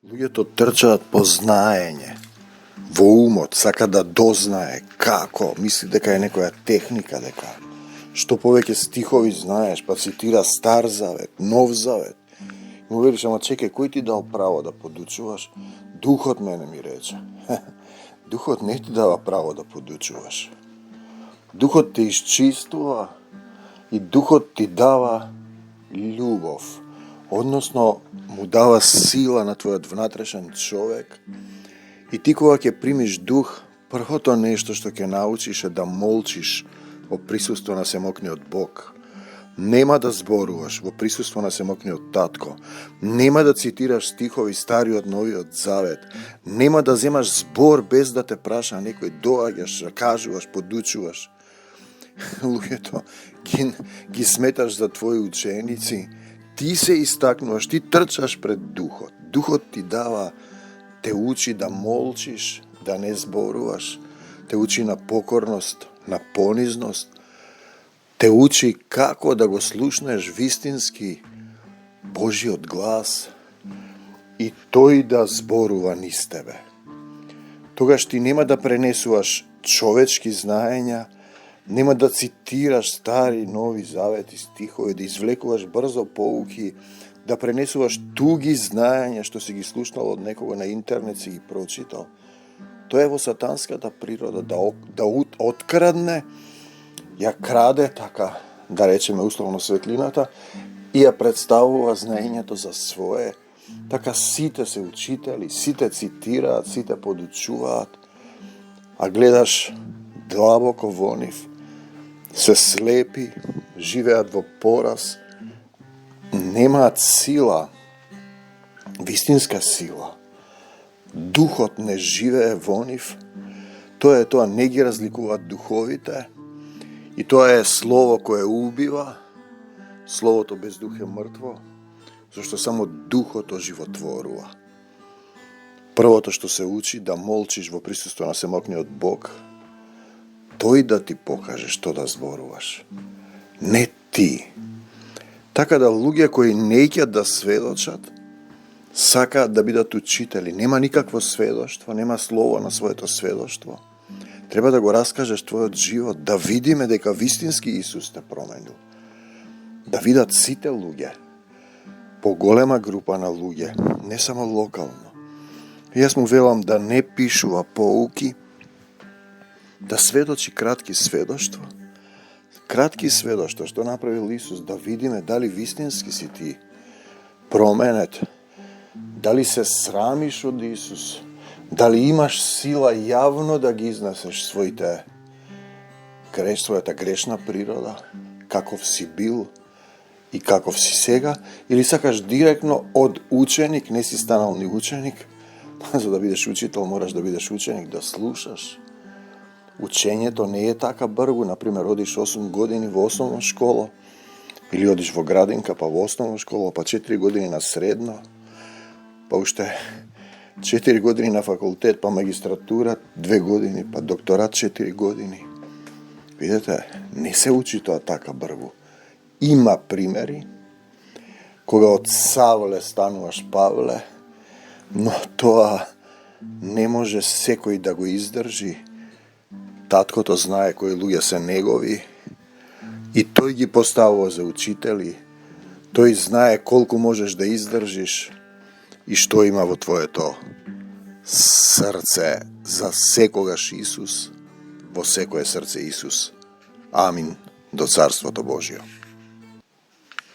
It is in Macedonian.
Луѓето трчаат по знаење, во умот, сака да дознае како, мисли дека е некоја техника, дека што повеќе стихови знаеш, па цитира Стар Завет, Нов Завет. Му велиш, ама чекај, кој ти дал право да подучуваш? Духот мене ми рече. Духот не ти дава право да подучуваш. Духот те исчистува и Духот ти дава љубов, односно му дава сила на твојот внатрешен човек. И ти кога ќе примиш Дух, првото нешто што ќе научиш е да молчиш во присуство на Семокниот Бог. Нема да зборуваш во присуство на Семокниот Татко. Нема да цитираш стихови стариот, новиот завет. Нема да земаш збор без да те праша некој, доаѓаш, кажуваш, подучуваш. Луѓето ги сметаш за твои ученици. Ти се истакнуваш, ти трчаш пред Духот. Духот ти дава, те учи да молчиш, да не зборуваш, те учи на покорност, на понизност, те учи како да го слушнеш вистински Божиот глас и тој да зборува низ тебе. Тогаш ти нема да пренесуваш човечки знаења, нема да цитираш стари, нови завети, стихови, да извлекуваш брзо поуки, да пренесуваш туги знаења што си ги слушнал од некого на интернет, си ги прочитал. Тоа е во сатанската природа, да открадне, ја краде, така да речеме условно, светлината и ја представува знаењето за свое. Така сите се учители, сите цитираат, сите подучуваат, а гледаш длабоко во нив, се слепи, живеат во пораз, немаат сила, вистинска сила. Духот не живее во нив, тоа не ги разликуваат духовите, и тоа е слово кое убива, словото без дух е мртво, зашто само духот оживотворува. Првото што се учи, да молчиш во присуство на Семокниот Бог, тој да ти покаже што да зборуваш, не ти. Така да луѓе кои неќат да сведочат, сакаат да бидат учители, нема никакво сведоштво, нема слово на своето сведоштво. Треба да го раскажеш твојот живот, да видиме дека вистински Исус те променил. Да видат сите луѓе, поголема група на луѓе, не само локално. И јас му велам да не пишува поуки, да сведочи кратки сведоштва. Кратки сведоштва што направил Исус, да видиме дали вистински си ти променет, дали се срамиш од Исус, дали имаш сила јавно да ги изнесеш својата грешна природа, каков си бил и каков си сега, или сакаш директно од ученик, не си станал ни ученик, за да бидеш учител мораш да бидеш ученик, да слушаш. Учењето не е така бргу, например, одиш 8 години во основна школа, или одиш во градинка, па во основна школа, па 4 години на средно, па уште 4 години на факултет, па магистратура 2 години, па докторат 4 години. Видете, не се учи тоа така бргу. Има примери, кога од Савле стануваш Павле, но тоа не може секој да го издржи. Таткото знае кои луѓе се негови и тој ги поставува за учители. Тој знае колку можеш да издржиш и што има во твоето срце за секогаш Исус, во секое срце Исус. Амин, до Царството Божјо.